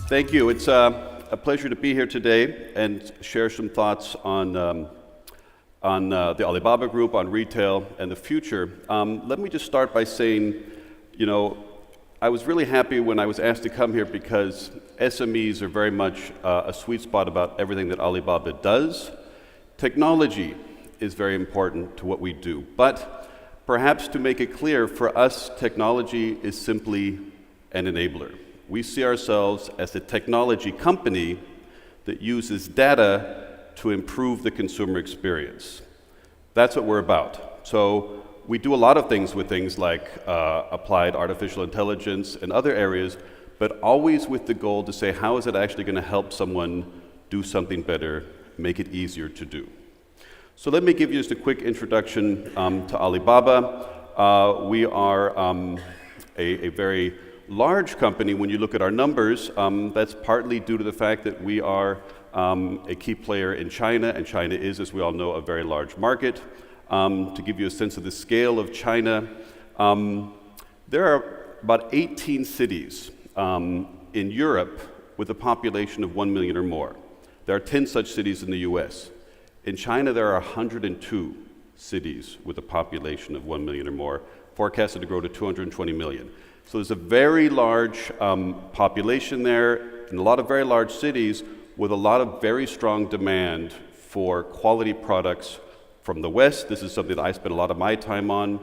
Thank you. It's a pleasure to be here today and share some thoughts on the Alibaba Group, on retail, and the future. Let me just start by saying, I was really happy when I was asked to come here because SMEs are very much a sweet spot about everything that Alibaba does. Technology is very important to what we do, but perhaps to make it clear, for us, technology is simply an enabler. We see ourselves as a technology company that uses data to improve the consumer experience. That's what we're about. So we do a lot of things with things like applied artificial intelligence and other areas, but always with the goal to say, how is it actually going to help someone do something better, make it easier to do? So let me give you just a quick introduction to Alibaba. We are a very large company. When you look at our numbers, that's partly due to the fact that we are a key player in China, and China is, as we all know, a very large market. To give you a sense of the scale of China, there are about 18 cities in Europe with a population of 1 million or more. There are 10 such cities in the US. In China, there are 102 cities with a population of 1 million or more, forecasted to grow to 220 million. So there's a very large population there, in a lot of very large cities, with a lot of very strong demand for quality products from the West. This is something that I spend a lot of my time on.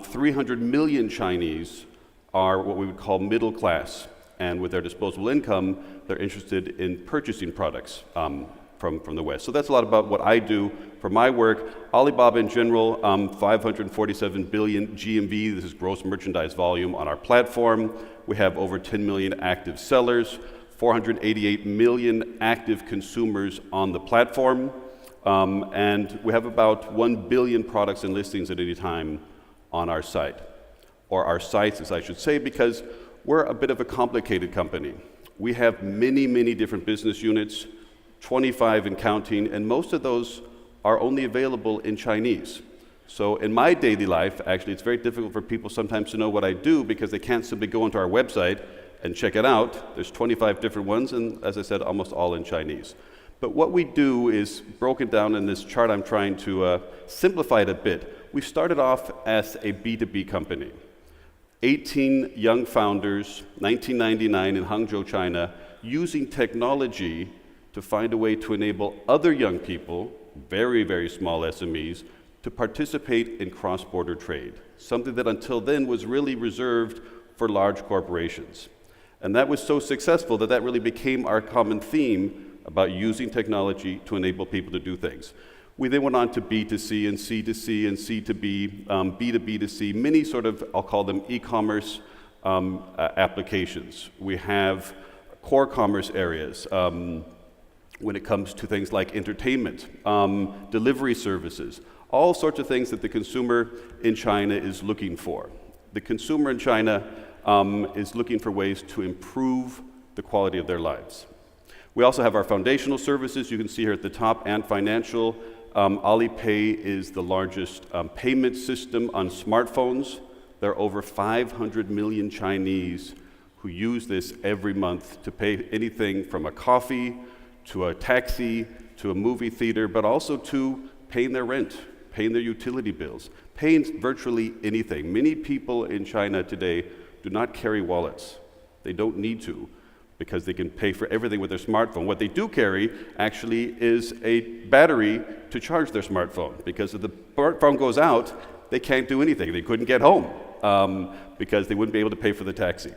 300 million Chinese are what we would call middle class, and with their disposable income, they're interested in purchasing products from the West. So that's a lot about what I do for my work. Alibaba in general, 547 billion GMV, this is gross merchandise volume on our platform. We have over 10 million active sellers, 488 million active consumers on the platform, and we have about 1 billion products and listings at any time on our site, or our sites, as I should say, because we're a bit of a complicated company. We have many, many different business units, 25 and counting, and most of those are only available in Chinese. So in my daily life, actually, it's very difficult for people sometimes to know what I do because they can't simply go onto our website and check it out. There's 25 different ones, and as I said, almost all in Chinese. But what we do is broken down in this chart. I'm trying to simplify it a bit. We started off as a B2B company. 18 young founders, 1999 in Hangzhou, China, using technology to find a way to enable other young people, very, very small SMEs, to participate in cross-border trade, something that until then was really reserved for large corporations. And that was so successful that really became our common theme about using technology to enable people to do things. We then went on to B2C and C2C and C2B, B2B2C, many sort of, I'll call them e-commerce applications. We have core commerce areas, when it comes to things like entertainment, delivery services, all sorts of things that the consumer in China is looking for. The consumer in China is looking for ways to improve the quality of their lives. We also have our foundational services. You can see here at the top, and financial. Alipay is the largest payment system on smartphones. There are over 500 million Chinese who use this every month to pay anything from a coffee to a taxi, to a movie theater, but also to paying their rent, paying their utility bills, paying virtually anything. Many people in China today do not carry wallets. They don't need to, because they can pay for everything with their smartphone. What they do carry actually is a battery to charge their smartphone, because if the smartphone goes out, they can't do anything. They couldn't get home because they wouldn't be able to pay for the taxi.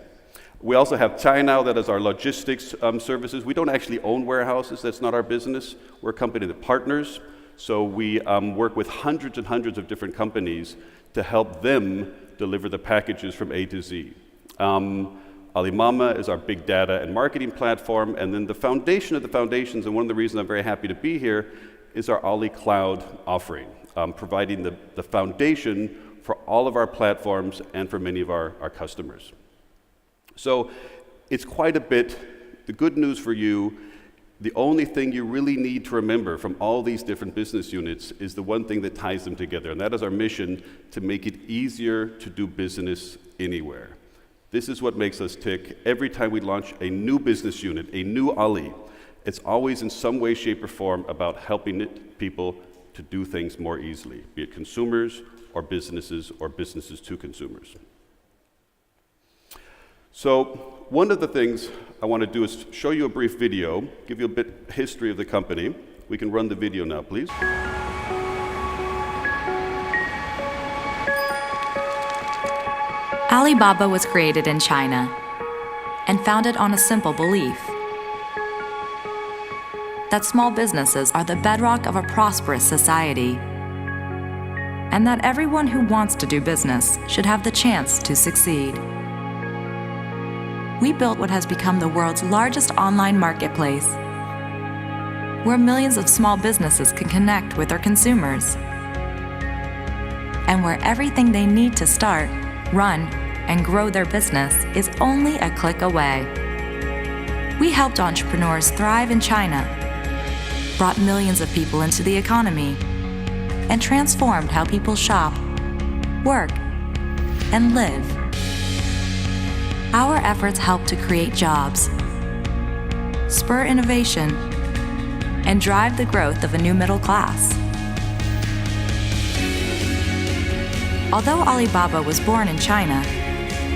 We also have China, that is our logistics services. We don't actually own warehouses. That's not our business. We're a company that partners. So we work with hundreds and hundreds of different companies to help them deliver the packages from A to Z. Alimama is our big data and marketing platform. And then the foundation of the foundations, and one of the reasons I'm very happy to be here, is our Ali Cloud offering, providing the foundation for all of our platforms and for many of our customers. So it's quite a bit. The good news for you, the only thing you really need to remember from all these different business units is the one thing that ties them together, and that is our mission to make it easier to do business anywhere. This is what makes us tick. Every time we launch a new business unit, a new Ali, it's always in some way, shape, or form about helping people to do things more easily, be it consumers or businesses to consumers. So one of the things I want to do is show you a brief video, give you a bit history of the company. We can run the video now, please. Alibaba was created in China and founded on a simple belief that small businesses are the bedrock of a prosperous society, and that everyone who wants to do business should have the chance to succeed. We built what has become the world's largest online marketplace, where millions of small businesses can connect with their consumers, and where everything they need to start, run, and grow their business is only a click away. We helped entrepreneurs thrive in China, brought millions of people into the economy, and transformed how people shop, work, and live. Our efforts help to create jobs, spur innovation, and drive the growth of a new middle class. Although Alibaba was born in China,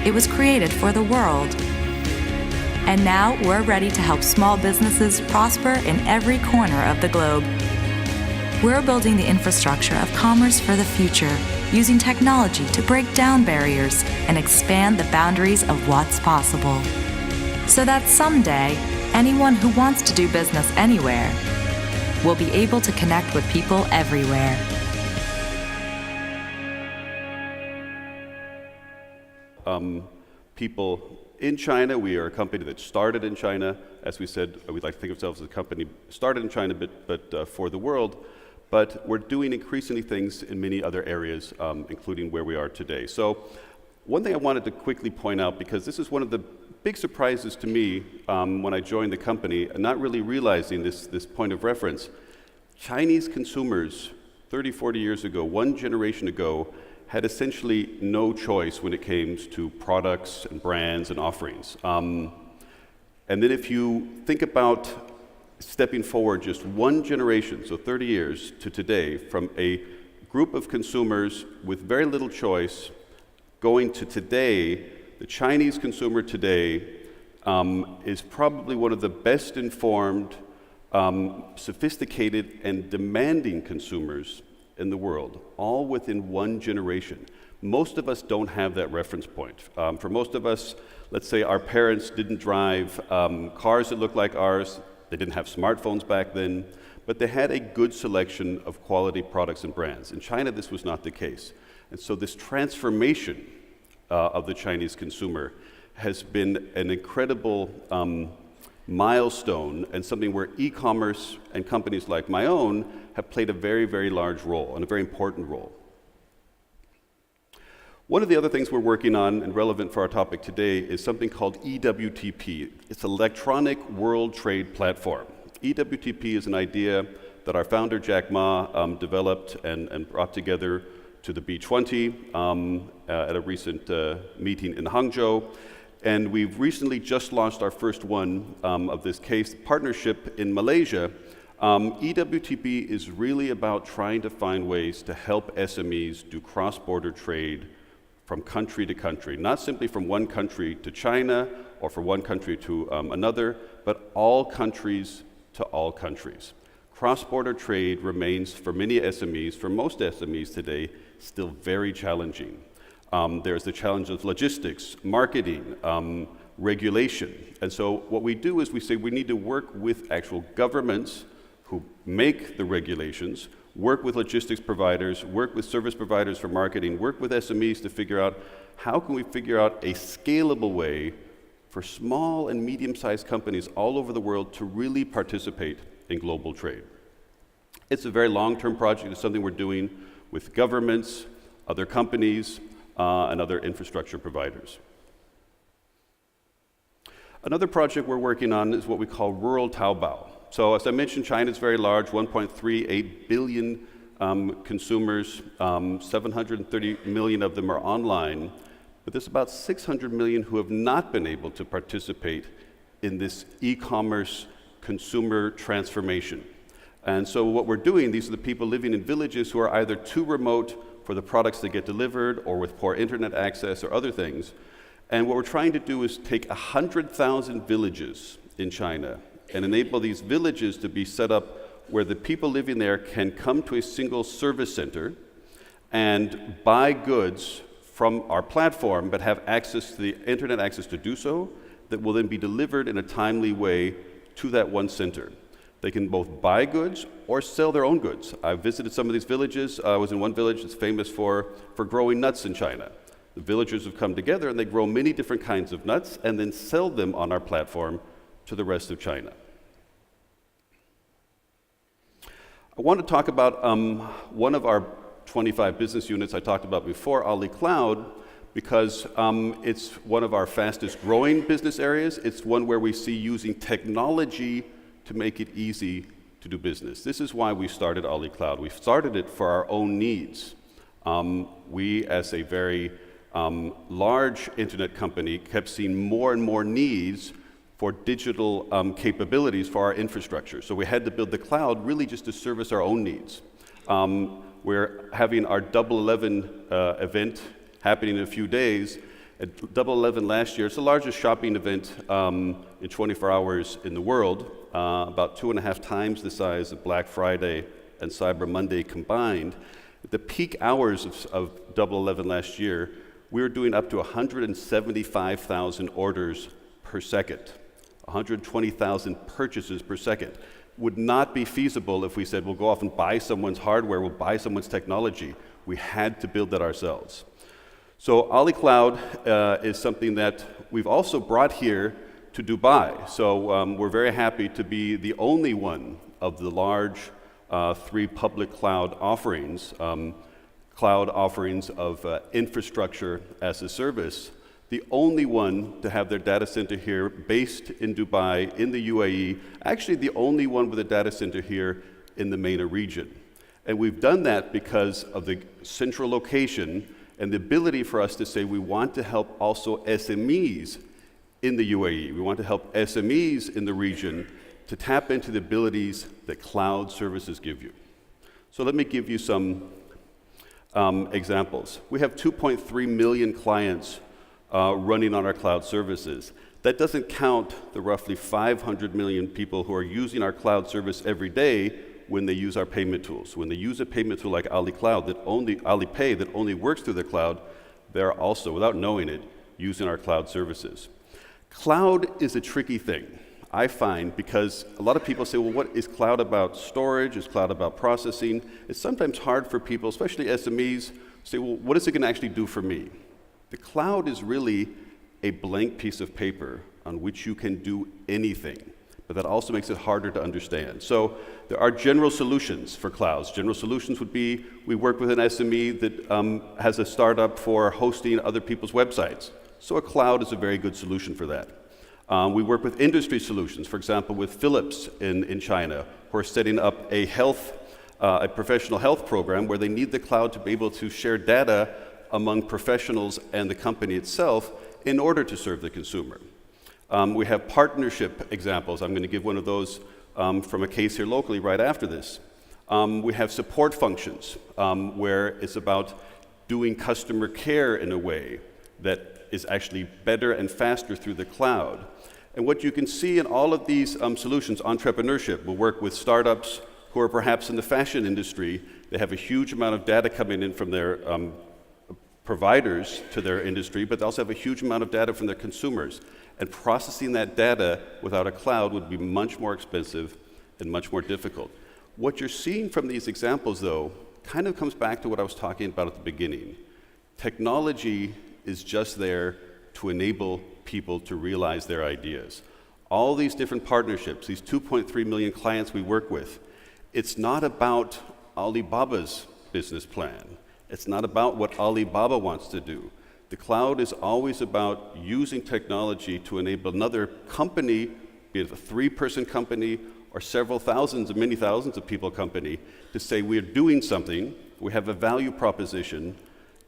it was created for the world. And now we're ready to help small businesses prosper in every corner of the globe. We're building the infrastructure of commerce for the future, using technology to break down barriers and expand the boundaries of what's possible, so that someday, anyone who wants to do business anywhere will be able to connect with people everywhere. People in China. We are a company that started in China. As we said, we'd like to think of ourselves as a company started in China, but for the world. But we're doing increasingly things in many other areas, including where we are today. So one thing I wanted to quickly point out, because this is one of the big surprises to me when I joined the company, and not really realizing this point of reference. Chinese consumers 30, 40 years ago, one generation ago, had essentially no choice when it came to products and brands and offerings. And then if you think about stepping forward just one generation, so 30 years to today, from a group of consumers with very little choice, going to today, the Chinese consumer today is probably one of the best informed, sophisticated, and demanding consumers in the world, all within one generation. Most of us don't have that reference point. For most of us, let's say our parents didn't drive cars that looked like ours. They didn't have smartphones back then, but they had a good selection of quality products and brands. In China, this was not the case. And so this transformation of the Chinese consumer has been an incredible milestone, and something where e-commerce and companies like my own have played a very, very large role, and a very important role. One of the other things we're working on, and relevant for our topic today, is something called EWTP. It's Electronic World Trade Platform. EWTP is an idea that our founder, Jack Ma, developed and brought together to the B20 at a recent meeting in Hangzhou. And we've recently just launched our first one of this case partnership in Malaysia. EWTP is really about trying to find ways to help SMEs do cross-border trade from country to country, not simply from one country to China or from one country to another, but all countries to all countries. Cross-border trade remains, for many SMEs, for most SMEs today, still very challenging. There's the challenge of logistics, marketing, regulation. And so what we do is we say we need to work with actual governments who make the regulations, work with logistics providers, work with service providers for marketing, work with SMEs to figure out how can we figure out a scalable way for small and medium-sized companies all over the world to really participate in global trade. It's a very long-term project. It's something we're doing with governments, other companies, and other infrastructure providers. Another project we're working on is what we call rural Taobao. So as I mentioned, China is very large, 1.38 billion consumers, 730 million of them are online, but there's about 600 million who have not been able to participate in this e-commerce consumer transformation. And so what we're doing, these are the people living in villages who are either too remote for the products that get delivered or with poor internet access or other things. And what we're trying to do is take 100,000 villages in China and enable these villages to be set up where the people living there can come to a single service center and buy goods from our platform, but have access to the internet access to do so, that will then be delivered in a timely way to that one center. They can both buy goods or sell their own goods. I visited some of these villages. I was in one village that's famous for growing nuts in China. The villagers have come together and they grow many different kinds of nuts and then sell them on our platform to the rest of China. I want to talk about one of our 25 business units I talked about before, Ali Cloud, because it's one of our fastest growing business areas. It's one where we see using technology to make it easy to do business. This is why we started Ali Cloud. We started it for our own needs. We, as a very large internet company, kept seeing more and more needs for digital capabilities for our infrastructure. So we had to build the cloud really just to service our own needs. We're having our Double 11 event happening in a few days. At Double 11 last year, it's the largest shopping event in 24 hours in the world, about 2.5 times the size of Black Friday and Cyber Monday combined. At the peak hours of Double 11 last year, we were doing up to 175,000 orders per second, 120,000 purchases per second. Would not be feasible if we said we'll go off and buy someone's hardware, we'll buy someone's technology. We had to build that ourselves. So Ali Cloud is something that we've also brought here to Dubai. So we're very happy to be the only one of the large 3 public cloud offerings of infrastructure as a service, the only one to have their data center here based in Dubai, in the UAE, actually the only one with a data center here in the MENA region. And we've done that because of the central location and the ability for us to say we want to help also SMEs in the UAE. We want to help SMEs in the region to tap into the abilities that cloud services give you. So let me give you some examples. We have 2.3 million clients running on our cloud services. That doesn't count the roughly 500 million people who are using our cloud service every day when they use our payment tools. When they use a payment tool like Ali Cloud, Alipay, that only works through the cloud, they're also, without knowing it, using our cloud services. Cloud is a tricky thing, I find, because a lot of people say, well, what is cloud about? Storage? Is cloud about processing? It's sometimes hard for people, especially SMEs, to say, well, what is it going to actually do for me? The cloud is really a blank piece of paper on which you can do anything, but that also makes it harder to understand. So there are general solutions for clouds. General solutions would be, we work with an SME that has a startup for hosting other people's websites. So a cloud is a very good solution for that. We work with industry solutions, for example, with Philips in China, who are setting up a professional health program where they need the cloud to be able to share data among professionals and the company itself in order to serve the consumer. We have partnership examples. I'm going to give one of those from a case here locally right after this. We have support functions where it's about doing customer care in a way that is actually better and faster through the cloud. And what you can see in all of these solutions, entrepreneurship will work with startups who are perhaps in the fashion industry. They have a huge amount of data coming in from their providers to their industry, but they also have a huge amount of data from their consumers. And processing that data without a cloud would be much more expensive and much more difficult. What you're seeing from these examples, though, kind of comes back to what I was talking about at the beginning. Technology is just there to enable people to realize their ideas. All these different partnerships, these 2.3 million clients we work with, it's not about Alibaba's business plan. It's not about what Alibaba wants to do. The cloud is always about using technology to enable another company, be it a 3-person company or several thousands and many thousands of people company, to say we're doing something, we have a value proposition,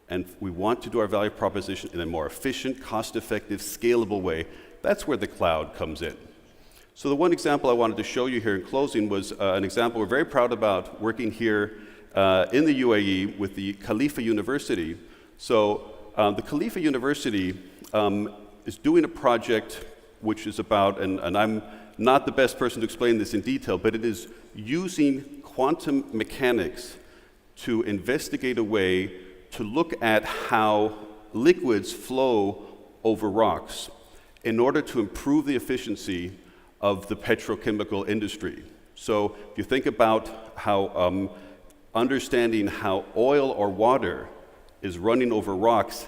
and we want to do our value proposition in a more efficient, cost-effective, scalable way. That's where the cloud comes in. So the one example I wanted to show you here in closing was an example we're very proud about working here in the UAE with the Khalifa University. So the Khalifa University is doing a project which is about, and I'm not the best person to explain this in detail, but it is using quantum mechanics to investigate a way to look at how liquids flow over rocks in order to improve the efficiency of the petrochemical industry. So if you think about how understanding how oil or water is running over rocks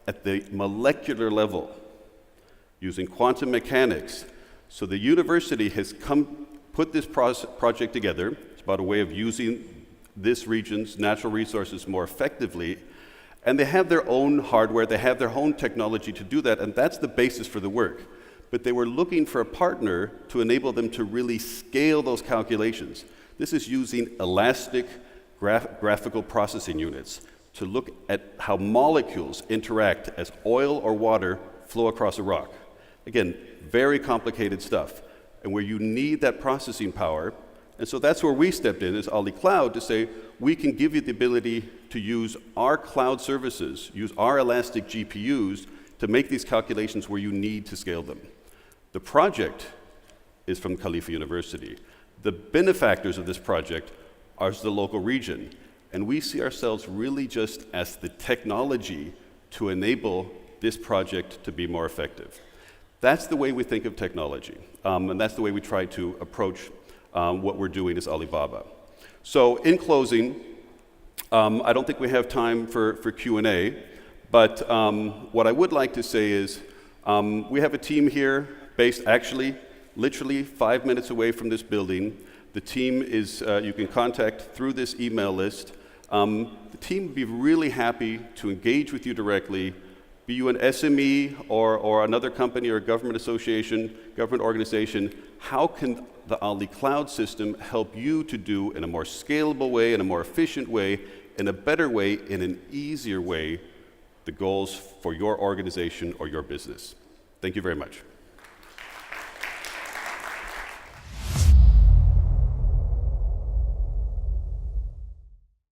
at the molecular level using quantum mechanics. So the university has put this project together. It's about a way of using this region's natural resources more effectively. And they have their own hardware, they have their own technology to do that, and that's the basis for the work. But they were looking for a partner to enable them to really scale those calculations. This is using elastic graphical processing units to look at how molecules interact as oil or water flow across a rock. Again, very complicated stuff, and where you need that processing power. And so that's where we stepped in as Ali Cloud to say, we can give you the ability to use our cloud services, use our elastic GPUs to make these calculations where you need to scale them. The project is from Khalifa University. The benefactors of this project are the local region. And we see ourselves really just as the technology to enable this project to be more effective. That's the way we think of technology. And that's the way we try to approach what we're doing as Alibaba. So in closing, I don't think we have time for Q&A, but what I would like to say is we have a team here based actually literally 5 minutes away from this building. The team is, you can contact through this email list. The team would be really happy to engage with you directly, be you an SME or another company or a government association, government organization. How can the Ali Cloud system help you to do in a more scalable way, in a more efficient way, in a better way, in an easier way, the goals for your organization or your business? Thank you very much.